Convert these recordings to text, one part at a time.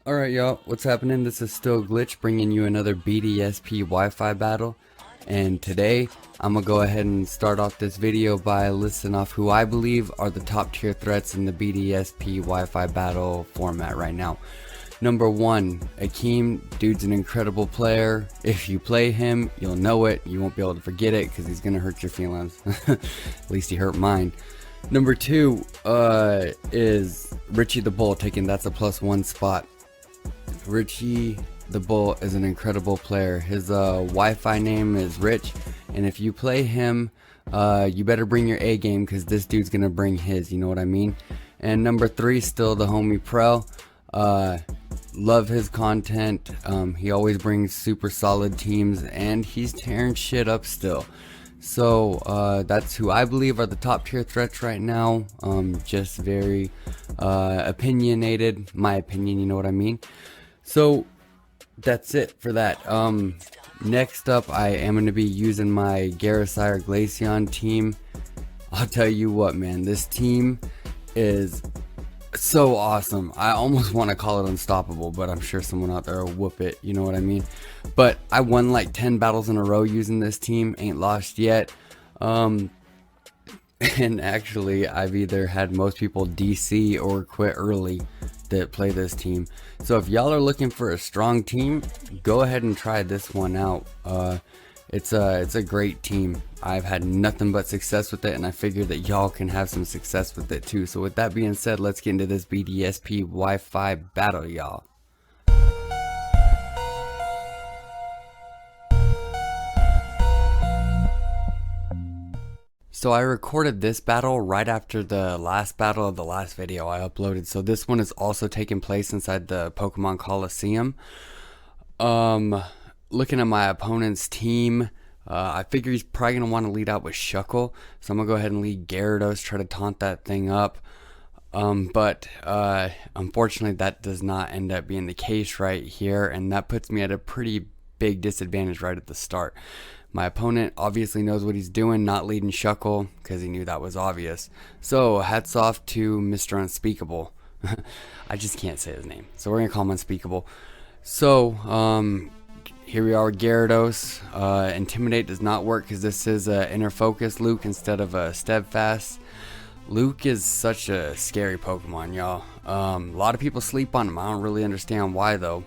Alright y'all, what's happening? This is still Glitch bringing you another BDSP Wi-Fi battle. And today, I'm gonna go ahead and start off this video by listing off who I believe are the top tier threats in the BDSP Wi-Fi battle format right now. Number 1, Akeem. Dude's an incredible player. If you play him, you'll know it. You won't be able to forget it because he's gonna hurt your feelings. At least he hurt mine. Number 2 is Richie the Bull, taking that's a +1 spot. Richie the Bull is an incredible player. His Wi-Fi name is Rich, and if you play him, you better bring your A game because this dude's gonna bring his, you know what I mean? And number 3, still the homie Prwell. Love his content. He always brings super solid teams, and he's tearing shit up still. So that's who I believe are the top tier threats right now. Just very opinionated, my opinion, you know what I mean? So that's it for that. Next up, I am going to be using my Gyara-Sire Glaceon team. I'll tell you what, man, this team is so awesome. I almost want to call it unstoppable, but I'm sure someone out there will whoop it, you know what I mean? But I won like 10 battles in a row using this team, ain't lost yet. And actually, I've either had most people DC or quit early that play this team. So if y'all are looking for a strong team, go ahead and try this one out. It's a great team. I've had nothing but success with it, and I figured that y'all can have some success with it too. So with that being said, let's get into this BDSP Wi-Fi battle, y'all. So I recorded this battle right after the last battle of the last video I uploaded. So this one is also taking place inside the Pokemon Coliseum. Looking at my opponent's team, I figure he's probably going to want to lead out with Shuckle. So I'm going to go ahead and lead Gyarados, try to taunt that thing up. But unfortunately that does not end up being the case right here. And that puts me at a pretty big disadvantage right at the start. My opponent obviously knows what he's doing, not leading Shuckle, because he knew that was obvious. So, hats off to Mr. Unspeakable. I just can't say his name, so we're going to call him Unspeakable. So, here we are with Gyarados. Intimidate does not work because this is an Inner Focus Luke instead of a Steadfast. Luke is such a scary Pokemon, y'all. A lot of people sleep on him. I don't really understand why, though.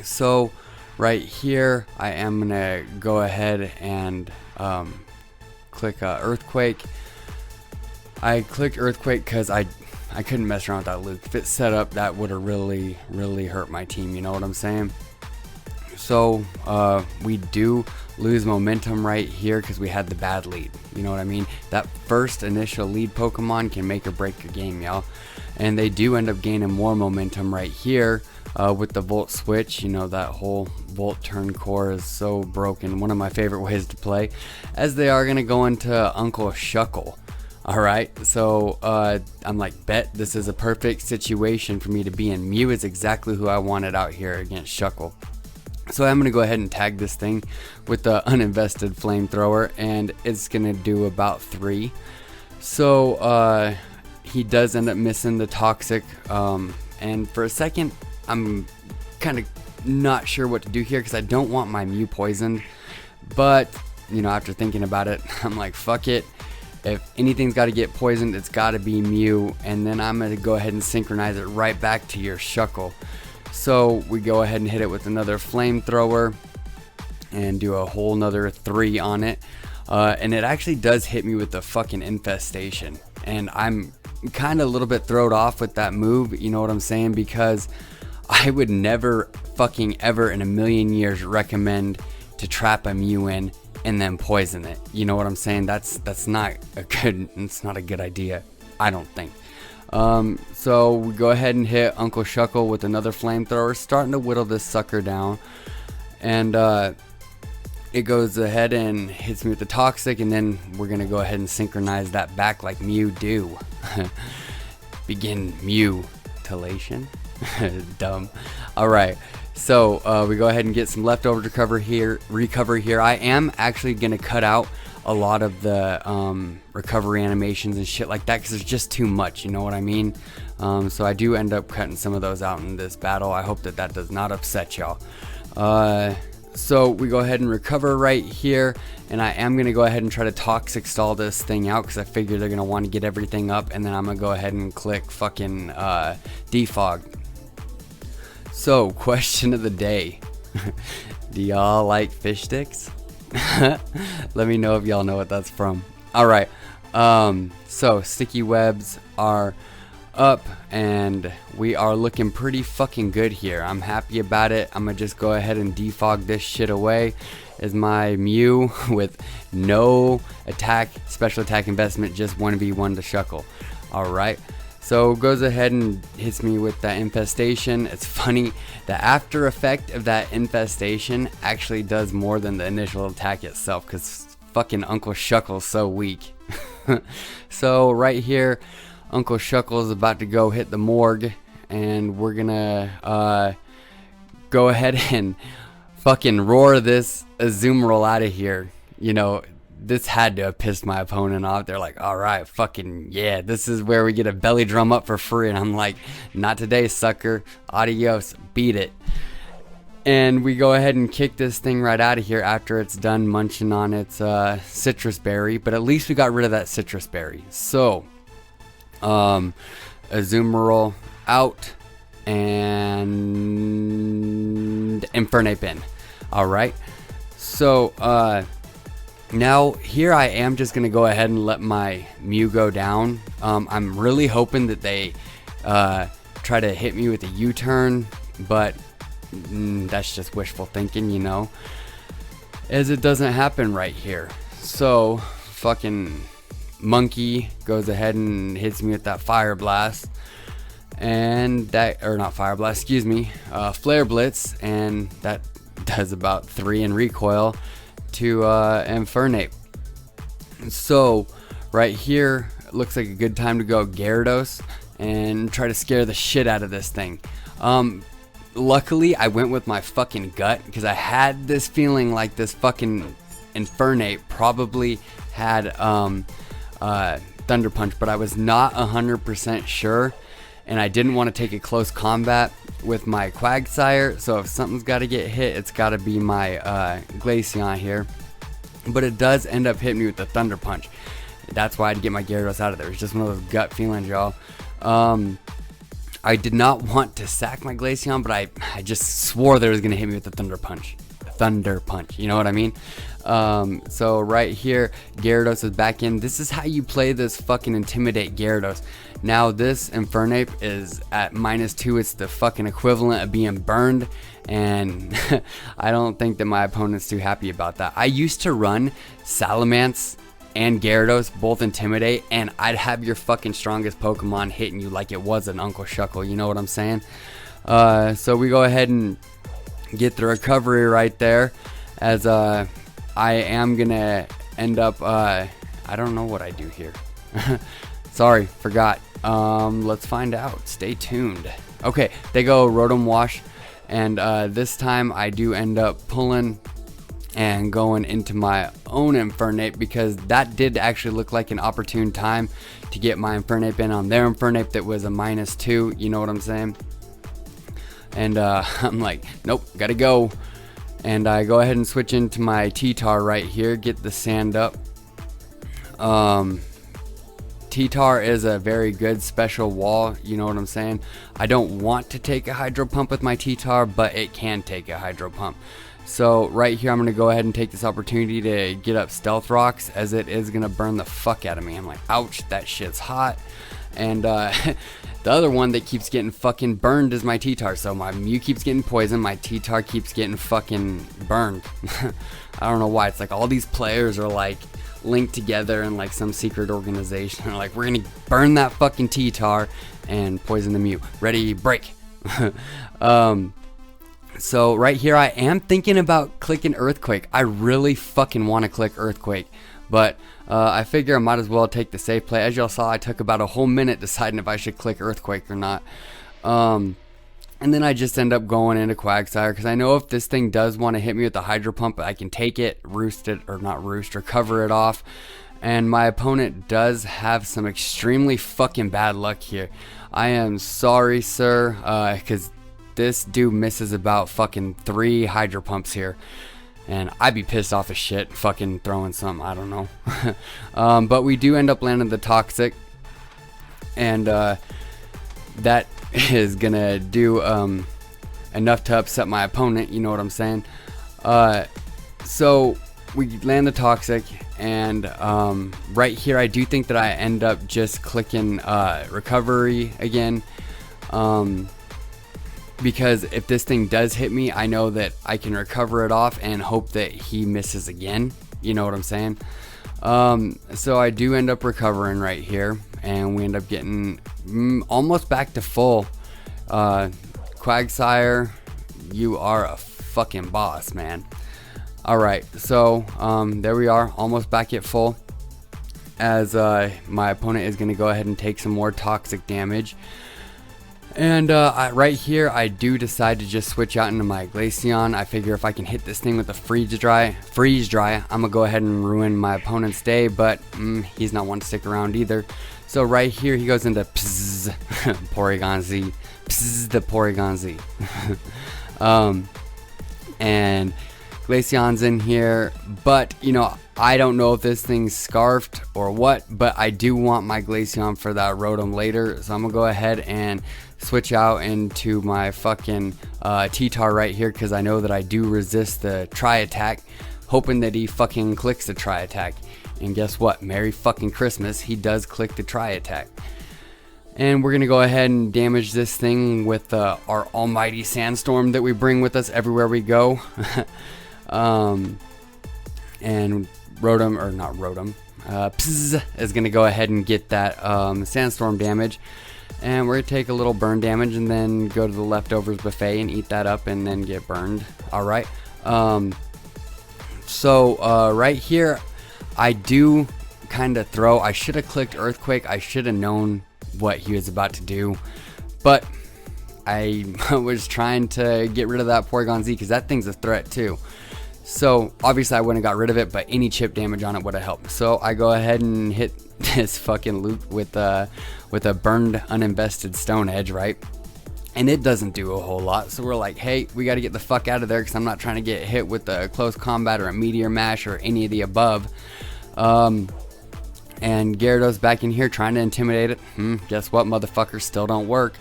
So, right here, I am gonna go ahead and click Earthquake. I clicked Earthquake because I couldn't mess around with that Luke. If it's set up, that would have really hurt my team, you know what I'm saying? So we do lose momentum right here because we had the bad lead, you know what I mean? That first initial lead Pokemon can make or break your game, y'all. And they do end up gaining more momentum right here. With the Volt switch, you know, that whole Volt turn core is so broken. One of my favorite ways to play, as they are going to go into Uncle Shuckle. Alright, so I'm like, bet this is a perfect situation for me to be in. Mew is exactly who I wanted out here against Shuckle. So I'm going to go ahead and tag this thing with the uninvested flamethrower, and it's going to do about 3. So he does end up missing the toxic, and for a second, I'm kind of not sure what to do here because I don't want my Mew poisoned. But, you know, after thinking about it, I'm like, fuck it. If anything's got to get poisoned, it's got to be Mew. And then I'm going to go ahead and synchronize it right back to your Shuckle. So we go ahead and hit it with another flamethrower and do a whole nother 3 on it. And it actually does hit me with the fucking infestation. And I'm kind of a little bit thrown off with that move, you know what I'm saying? Because I would never fucking ever in a million years recommend to trap a Mew in and then poison it. You know what I'm saying? It's not a good idea, I don't think. So we go ahead and hit Uncle Shuckle with another flamethrower, starting to whittle this sucker down. And it goes ahead and hits me with the toxic, and then we're gonna go ahead and synchronize that back like Mew do. Begin mutilation. Dumb. Alright, so we go ahead and get some leftover recovery here. I am actually going to cut out a lot of the recovery animations and shit like that, because there's just too much, you know what I mean? So I do end up cutting some of those out in this battle. I hope that that does not upset y'all. So we go ahead and recover right here, and I am going to go ahead and try to toxic stall this thing out, because I figure they're going to want to get everything up, and then I'm going to go ahead and click fucking defog. So, question of the day. Do y'all like fish sticks? Let me know if y'all know what that's from. Alright, so sticky webs are up, and we are looking pretty fucking good here. I'm happy about it. I'm gonna just go ahead and defog this shit away. Is my Mew with no attack, special attack investment, just 1v1 to Shuckle. Alright, so goes ahead and hits me with that infestation. It's funny, the after effect of that infestation actually does more than the initial attack itself, because fucking Uncle Shuckle's so weak. So right here, Uncle Shuckle's about to go hit the morgue, and we're gonna go ahead and fucking roar this Azumarill out of here. You know, this had to have pissed my opponent off. They're like, alright, fucking yeah, this is where we get a belly drum up for free. And I'm like, not today, sucker. Adios, beat it. And we go ahead and kick this thing right out of here after it's done munching on its citrus berry. But at least we got rid of that citrus berry. So, Azumarill out, and Infernape in. Alright, so now here I am just gonna go ahead and let my Mew go down. I'm really hoping that they try to hit me with a U-turn, but that's just wishful thinking, you know, as it doesn't happen right here. So fucking Monkey goes ahead and hits me with that Fire Blast, and that, or not Fire Blast, excuse me, Flare Blitz, and that does about 3 in recoil to Infernape. So right here looks like a good time to go Gyarados and try to scare the shit out of this thing. Luckily I went with my fucking gut, because I had this feeling like this fucking Infernape probably had Thunder Punch, but I was not 100% sure, and I didn't want to take a close combat with my Quagsire, so if something's got to get hit, it's got to be my Glaceon here. But it does end up hitting me with the Thunder Punch. That's why I had to get my Gyarados out of there. It's just one of those gut feelings, y'all. I did not want to sack my Glaceon, but I just swore that it was going to hit me with the Thunder Punch. Thunder Punch, you know what I mean? So right here, Gyarados is back in. This is how you play this fucking Intimidate Gyarados. Now this Infernape is at -2. It's the fucking equivalent of being burned, and I don't think that my opponent's too happy about that. I used to run Salamence and Gyarados, both Intimidate, and I'd have your fucking strongest Pokemon hitting you like it was an Uncle Shuckle, you know what I'm saying? So we go ahead and get the recovery right there, as I am gonna end up I don't know what I do here. Sorry, forgot. Let's find out. Stay tuned. Okay, they go Rotom Wash, and this time I do end up pulling and going into my own Infernape, because that did actually look like an opportune time to get my Infernape in on their Infernape that was a -2, you know what I'm saying? And I'm like, nope, gotta go. And I go ahead and switch into my T-Tar right here, get the sand up. T-Tar is a very good special wall, you know what I'm saying? I don't want to take a Hydro Pump with my T-Tar, but it can take a Hydro Pump. So right here, I'm going to go ahead and take this opportunity to get up Stealth Rocks, as it is going to burn the fuck out of me. I'm like, ouch, that shit's hot. And the other one that keeps getting fucking burned is my T-Tar. So my Mew keeps getting poisoned, my T-Tar keeps getting fucking burned. I don't know why. It's like all these players are like linked together in like some secret organization. They're like, we're going to burn that fucking T-Tar and poison the Mew. Ready, break. So right here, I am thinking about clicking Earthquake. I really fucking want to click Earthquake, but I figure I might as well take the safe play. As y'all saw, I took about a whole minute deciding if I should click Earthquake or not. And then I just end up going into Quagsire because I know if this thing does want to hit me with the Hydro Pump, I can take it, roost it, or not roost, or cover it off. And my opponent does have some extremely fucking bad luck here. I am sorry, sir, because this dude misses about fucking 3 Hydro Pumps here. And I'd be pissed off as shit fucking throwing something, I don't know. But we do end up landing the Toxic. And that is gonna do enough to upset my opponent, you know what I'm saying? So we land the Toxic, and right here I do think that I end up just clicking recovery again, because if this thing does hit me, I know that I can recover it off and hope that he misses again, you know what I'm saying? So I do end up recovering right here, and we end up getting almost back to full. Quagsire, you are a fucking boss, man. Alright, so there we are, almost back at full, as my opponent is going to go ahead and take some more Toxic damage. And right here, I do decide to just switch out into my Glaceon. I figure if I can hit this thing with a freeze dry, I'm gonna go ahead and ruin my opponent's day, but he's not one to stick around either. So right here, he goes into Pzzz, Porygon Z, Pzzz, the Porygon Z. And Glaceon's in here, but you know, I don't know if this thing's scarfed or what, but I do want my Glaceon for that Rotom later, so I'm gonna go ahead and switch out into my fucking T-Tar right here, because I know that I do resist the Tri-Attack, hoping that he fucking clicks the Tri-Attack. And guess what? Merry fucking Christmas, he does click the Tri-Attack. And we're gonna go ahead and damage this thing with our almighty Sandstorm that we bring with us everywhere we go. And Rotom, or not Rotom, Pzzz is gonna go ahead and get that Sandstorm damage. And we're gonna take a little burn damage and then go to the leftovers buffet and eat that up and then get burned. Alright. So right here, I do kind of throw. I should have clicked Earthquake. I should have known what he was about to do. But I was trying to get rid of that Porygon Z because that thing's a threat too. So obviously I wouldn't have got rid of it, but any chip damage on it would have helped. So I go ahead and hit this fucking loop with a burned uninvested Stone Edge, right? And it doesn't do a whole lot. So we're like, hey, we got to get the fuck out of there because I'm not trying to get hit with a close combat or a Meteor Mash or any of the above. And Gyarados back in here trying to intimidate it. Guess what, motherfucker, still don't work.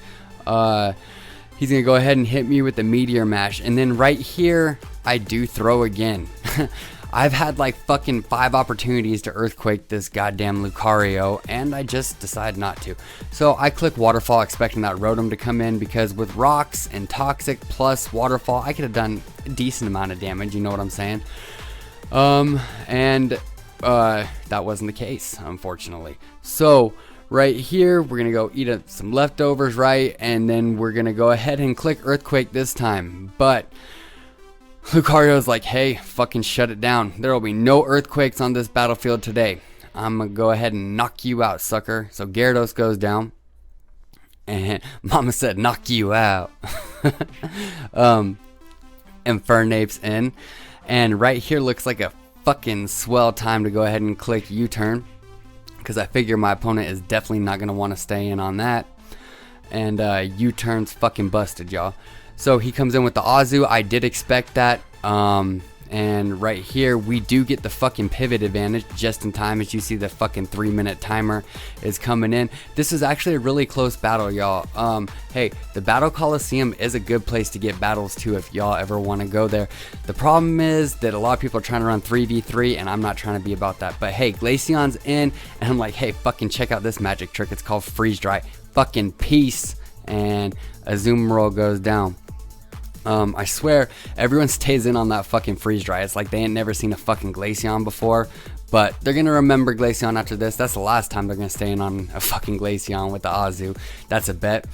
He's gonna go ahead and hit me with the Meteor Mash, and then right here I do throw again. I've had like fucking 5 opportunities to Earthquake this goddamn Lucario, and I just decide not to. So I click Waterfall expecting that Rotom to come in, because with Rocks and Toxic plus Waterfall, I could have done a decent amount of damage, you know what I'm saying? And that wasn't the case, unfortunately. So right here, we're gonna go eat up some leftovers, right? And then we're gonna go ahead and click Earthquake this time, but Lucario's like, hey, fucking shut it down. There will be no earthquakes on this battlefield today. I'm gonna go ahead and knock you out, sucker. So Gyarados goes down, and Mama said knock you out. Infernape's in, and right here looks like a fucking swell time to go ahead and click U-turn, because I figure my opponent is definitely not gonna want to stay in on that. And U-turn's fucking busted, y'all. So he comes in with the Azu. I did expect that. And right here, we do get the fucking pivot advantage just in time, as you see the fucking 3-minute timer is coming in. This is actually a really close battle, y'all. Hey, the Battle Coliseum is a good place to get battles too if y'all ever want to go there. The problem is that a lot of people are trying to run 3v3, and I'm not trying to be about that. But hey, Glaceon's in, and I'm like, hey, fucking check out this magic trick. It's called Freeze Dry. Fucking peace. And Azumarill goes down. I swear everyone stays in on that fucking Freeze Dry. It's like they ain't never seen a fucking Glaceon before, but they're gonna remember Glaceon after this. That's the last time they're gonna stay in on a fucking Glaceon with the Azu. That's a bet.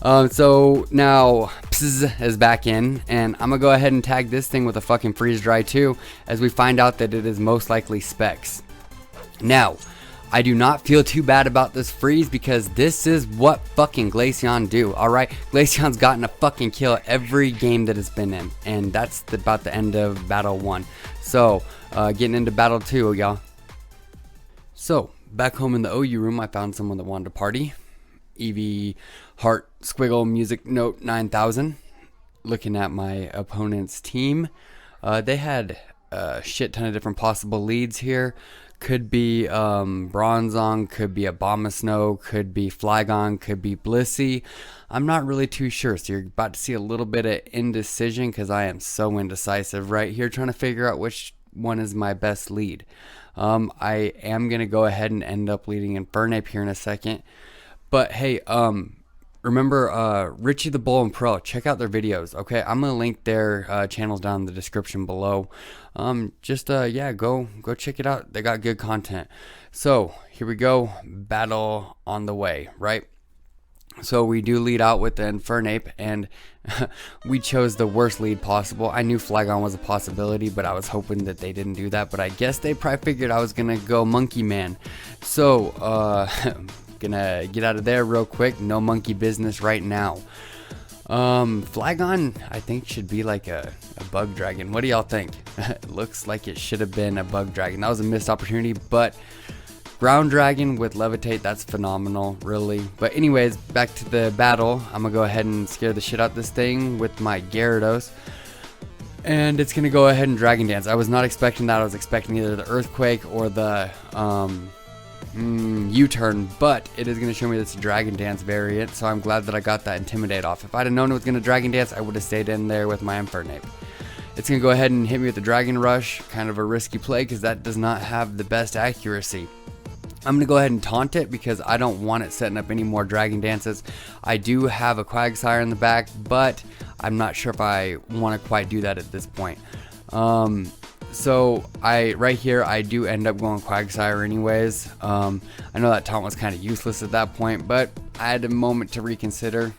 So now Pzzz is back in, and I'm gonna go ahead and tag this thing with a fucking Freeze Dry too, as we find out that it is most likely Specs. Now, I do not feel too bad about this freeze because this is what fucking Glaceon do, alright? Glaceon's gotten a fucking kill every game that it's been in, and that's about the end of Battle 1. So, getting into Battle 2, y'all. So, back home in the OU room, I found someone that wanted to party. EV Heart Squiggle Music Note 9000. Looking at my opponent's team, they had a shit ton of different possible leads here. Could be Bronzong, could be Abomasnow, could be Flygon, could be Blissey. I'm not really too sure, so you're about to see a little bit of indecision because I am so indecisive right here trying to figure out which one is my best lead. I am going to go ahead and end up leading Infernape here in a second. But hey, remember Richie the Bull and Prwell, check out their videos, okay? I'm going to link their channels down in the description below. Yeah, go check it out. They got good content. So, here we go. Battle on the way, right? So, we do lead out with the Infernape, and we chose the worst lead possible. I knew Flygon was a possibility, but I was hoping that they didn't do that. But I guess they probably figured I was going to go Monkey Man. So, gonna get out of there real quick. No monkey business right now. Flygon, I think, should be like a bug dragon. What do y'all think? It looks like it should have been a bug dragon. That was a missed opportunity, but ground dragon with levitate, that's phenomenal, really. But anyways, back to the battle. I'm gonna go ahead and scare the shit out this thing with my Gyarados. And it's gonna go ahead and Dragon Dance. I was not expecting that. I was expecting either the Earthquake or the U-turn, but it is going to show me this Dragon Dance variant, so I'm glad that I got that Intimidate off. If I'd have known it was going to Dragon Dance, I would have stayed in there with my Infernape. It's going to go ahead and hit me with the Dragon Rush, kind of a risky play because that does not have the best accuracy. I'm going to go ahead and taunt it because I don't want it setting up any more Dragon Dances. I do have a Quagsire in the back, but I'm not sure if I want to quite do that at this point. So right here I do end up going Quagsire anyways. I know that taunt was kind of useless at that point, but I had a moment to reconsider.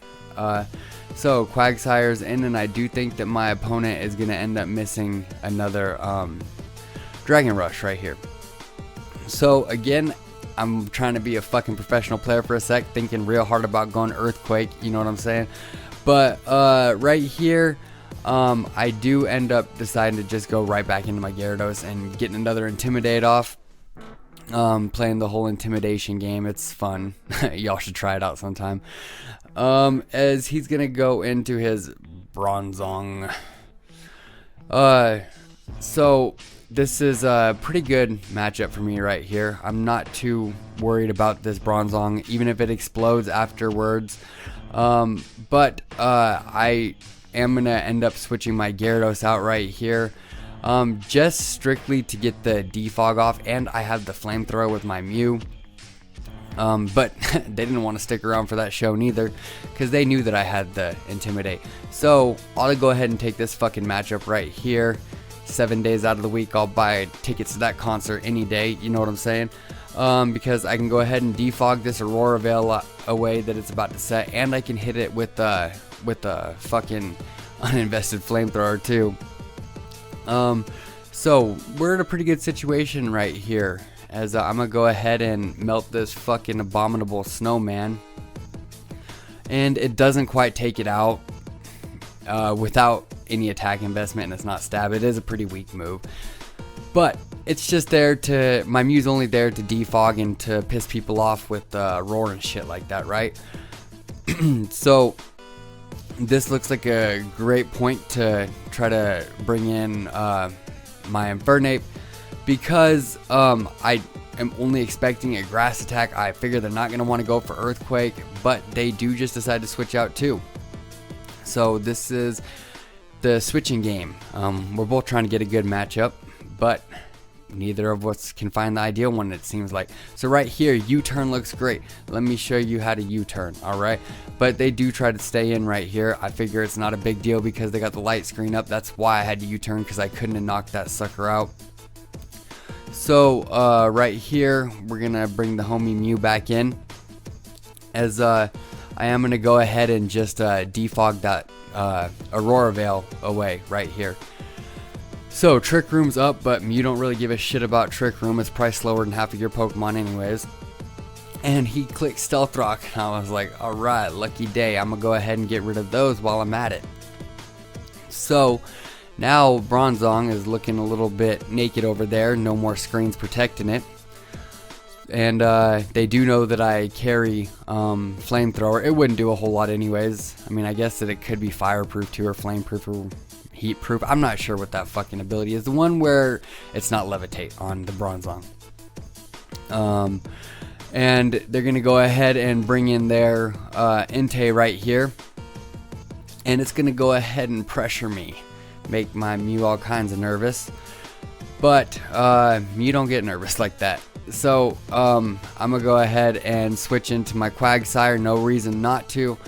So Quagsire's in, and I do think that my opponent is going to end up missing another Dragon Rush right here. So again, I'm trying to be a fucking professional player for a sec, thinking real hard about going Earthquake, you know what I'm saying? But right here, I do end up deciding to just go right back into my Gyarados and getting another Intimidate off. Playing the whole intimidation game, it's fun. Y'all should try it out sometime. As he's gonna go into his Bronzong. So this is a pretty good matchup for me right here. I'm not too worried about this Bronzong, even if it explodes afterwards. But I am gonna end up switching my Gyarados out right here, just strictly to get the defog off, and I have the flamethrower with my Mew. But they didn't want to stick around for that show neither, because they knew that I had the Intimidate. So I'll go ahead and take this fucking matchup right here. 7 days out of the week, I'll buy tickets to that concert any day, you know what I'm saying? Because I can go ahead and defog this Aurora Veil away that it's about to set, and I can hit it with a fucking uninvested flamethrower too. So we're in a pretty good situation right here, as I'm gonna go ahead and melt this fucking abominable snowman, and it doesn't quite take it out without any attack investment, and it's not stab. It is a pretty weak move, but it's just there to, my Mew's only there to defog and to piss people off with roar and shit like that, right? So this looks like a great point to try to bring in my Infernape, because I am only expecting a grass attack. I figure they're not going to want to go for Earthquake, but they do just decide to switch out too. So this is the switching game. We're both trying to get a good matchup, but neither of us can find the ideal one, it seems like. So right here, U-turn looks great. Let me show you how to U-turn, alright? But they do try to stay in right here. I figure it's not a big deal because they got the light screen up. That's why I had to U-turn, because I couldn't have knocked that sucker out. So right here, we're going to bring the homie Mew back in, as I am going to go ahead and just defog that Aurora Veil away right here. So Trick Room's up, but you don't really give a shit about Trick Room. It's probably slower than half of your Pokemon anyways. And he clicked Stealth Rock, and I was like, alright, lucky day. I'm gonna go ahead and get rid of those while I'm at it. So now Bronzong is looking a little bit naked over there. No more screens protecting it. And they do know that I carry Flamethrower. It wouldn't do a whole lot anyways. I mean, I guess that it could be fireproof too, or flameproof, or heatproof. I'm not sure what that fucking ability is. The one where it's not levitate on the Bronzong. And they're going to go ahead and bring in their Entei right here. And it's going to go ahead and pressure me. Make my Mew all kinds of nervous. But Mew don't get nervous like that. So I'm going to go ahead and switch into my Quagsire. No reason not to.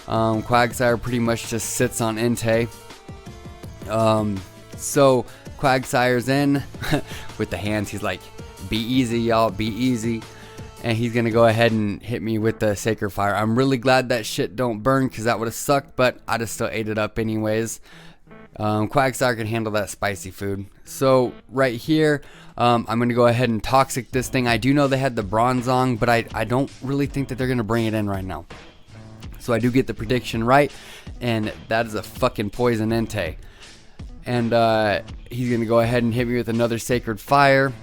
Quagsire pretty much just sits on Entei. So Quagsire's in with the hands. He's like, be easy, y'all, be easy. And he's going to go ahead and hit me with the Sacred Fire. I'm really glad that shit don't burn, because that would have sucked, but I'd have still ate it up anyways. Quagsire can handle that spicy food. So right here, I'm going to go ahead and Toxic this thing. I do know they had the Bronzong, but I don't really think that they're going to bring it in right now. So I do get the prediction right, and that is a fucking poison Entei. And he's going to go ahead and hit me with another Sacred Fire.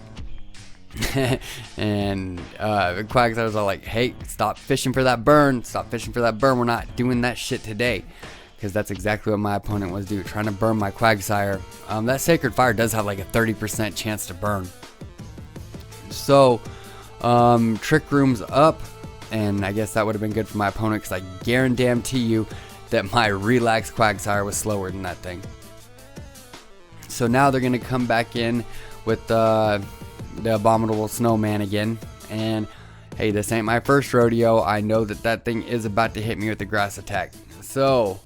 And Quagsire's all like, hey, stop fishing for that burn. Stop fishing for that burn. We're not doing that shit today. Because that's exactly what my opponent was doing, trying to burn my Quagsire. That Sacred Fire does have like a 30% chance to burn. So, Trick Room's up. And I guess that would have been good for my opponent, because I guarantee you that my Relax Quagsire was slower than that thing. So now they're going to come back in with the Abominable Snowman again. And hey, this ain't my first rodeo. I know that that thing is about to hit me with the grass attack. So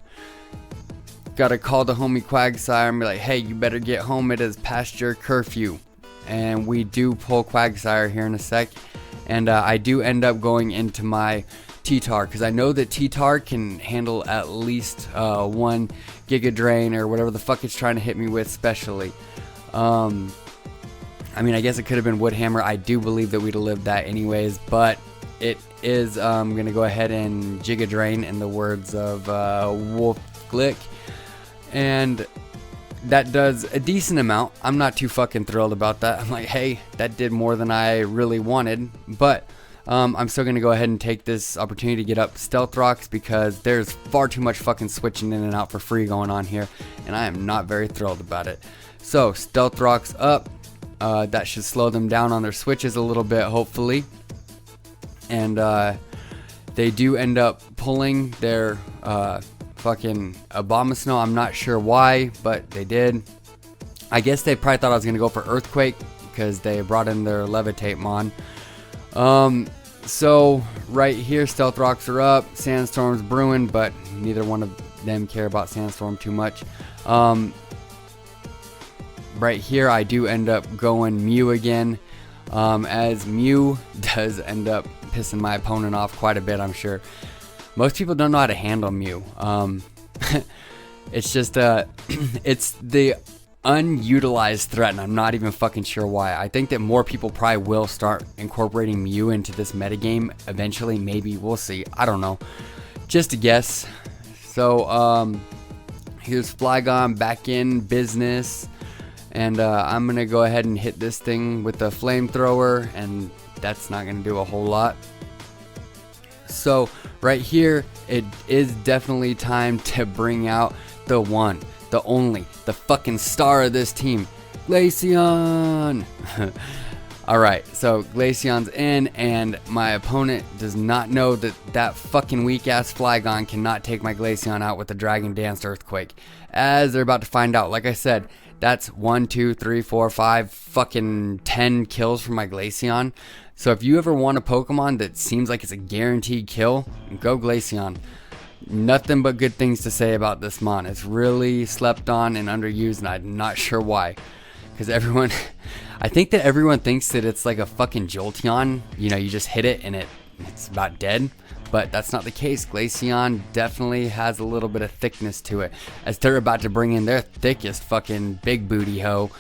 gotta call the homie Quagsire and be like, hey, you better get home. It is past your curfew. And we do pull Quagsire here in a sec. And I do end up going into my T-Tar, because I know that T-Tar can handle at least 1 Giga Drain or whatever the fuck it's trying to hit me with specially. I mean, I guess it could have been Wood Hammer. I do believe that we'd have lived that anyways, but it is going to go ahead and Giga Drain, in the words of Wolf Glick. And that does a decent amount. I'm not too fucking thrilled about that. I'm like, hey, that did more than I really wanted. But I'm still going to go ahead and take this opportunity to get up Stealth Rocks, because there's far too much fucking switching in and out for free going on here. And I am not very thrilled about it. So, Stealth Rocks up. That should slow them down on their switches a little bit, hopefully. And they do end up pulling their fucking Abomasnow. I'm not sure why, but they did. I guess they probably thought I was going to go for Earthquake, because they brought in their Levitate Mon. So right here, Stealth Rocks are up. Sandstorm's brewing, but neither one of them care about Sandstorm too much. Right here, I do end up going Mew again, as Mew does end up pissing my opponent off quite a bit, I'm sure. Most people don't know how to handle Mew. It's just, it's the unutilized threat, and I'm not even fucking sure why. I think that more people probably will start incorporating Mew into this metagame eventually. Maybe, we'll see. I don't know. Just a guess. So, here's Flygon back in business. And I'm going to go ahead and hit this thing with the Flamethrower, and that's not going to do a whole lot. So right here, it is definitely time to bring out the one, the only, the fucking star of this team, Glaceon. Alright, so Glaceon's in, and my opponent does not know that that fucking weak-ass Flygon cannot take my Glaceon out with the Dragon Dance Earthquake, as they're about to find out. Like I said, that's 1, 2, 3, 4, 5, fucking 10 kills from my Glaceon. So if you ever want a Pokemon that seems like it's a guaranteed kill, go Glaceon. Nothing but good things to say about this mon. It's really slept on and underused, and I'm not sure why. Because everyone, I think that everyone thinks that it's like a fucking Jolteon. You know, you just hit it and it's about dead. but that's not the case. Glaceon definitely has a little bit of thickness to it, as they're about to bring in their thickest fucking big booty hoe.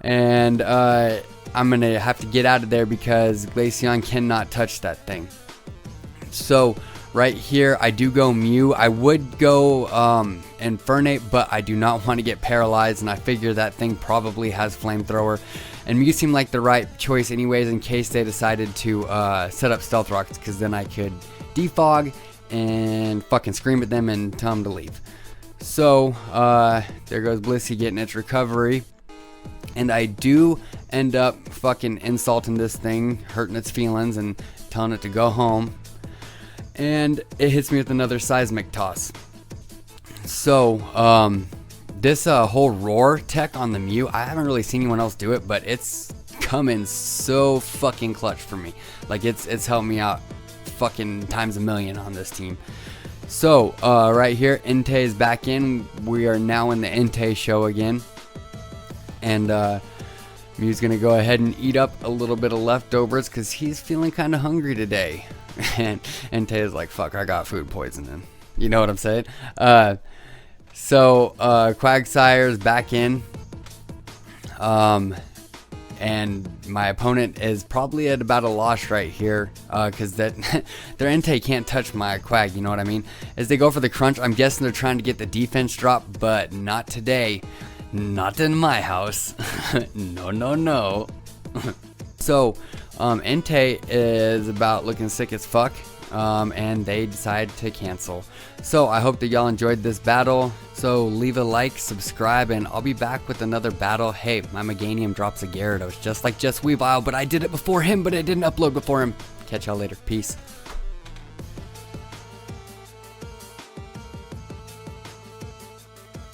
And I'm gonna have to get out of there because Glaceon cannot touch that thing. So right here I do go Mew. I would go Infernape, but I do not want to get paralyzed, and I figure that thing probably has Flamethrower, and Mew seemed like the right choice anyways in case they decided to set up Stealth Rocks, because then I could defog and fucking scream at them and tell them to leave. So there goes Blissey getting its recovery, and I do end up fucking insulting this thing, hurting its feelings and telling it to go home, and it hits me with another seismic toss. So this whole roar tech on the Mew, I haven't really seen anyone else do it, but it's coming so fucking clutch for me. Like it's helped me out fucking times a million on this team. So right here, Entei is back in. We are now in the Entei show again, and Mew's gonna go ahead and eat up a little bit of leftovers because he's feeling kind of hungry today. And Entei is like, fuck, I got food poisoning. You know what I'm saying? So Quagsire's back in, and my opponent is probably at about a loss right here, because their Entei can't touch my Quag, you know what I mean? As they go for the crunch, I'm guessing they're trying to get the defense drop, but not today. Not in my house. No, no, no. So Entei is about looking sick as fuck, and they decide to cancel. So I hope that y'all enjoyed this battle. So leave a like, subscribe, and I'll be back with another battle. Hey, my Meganium drops a Gyarados just like Just Weavile, but I did it before him, but I didn't upload before him. Catch y'all later. Peace.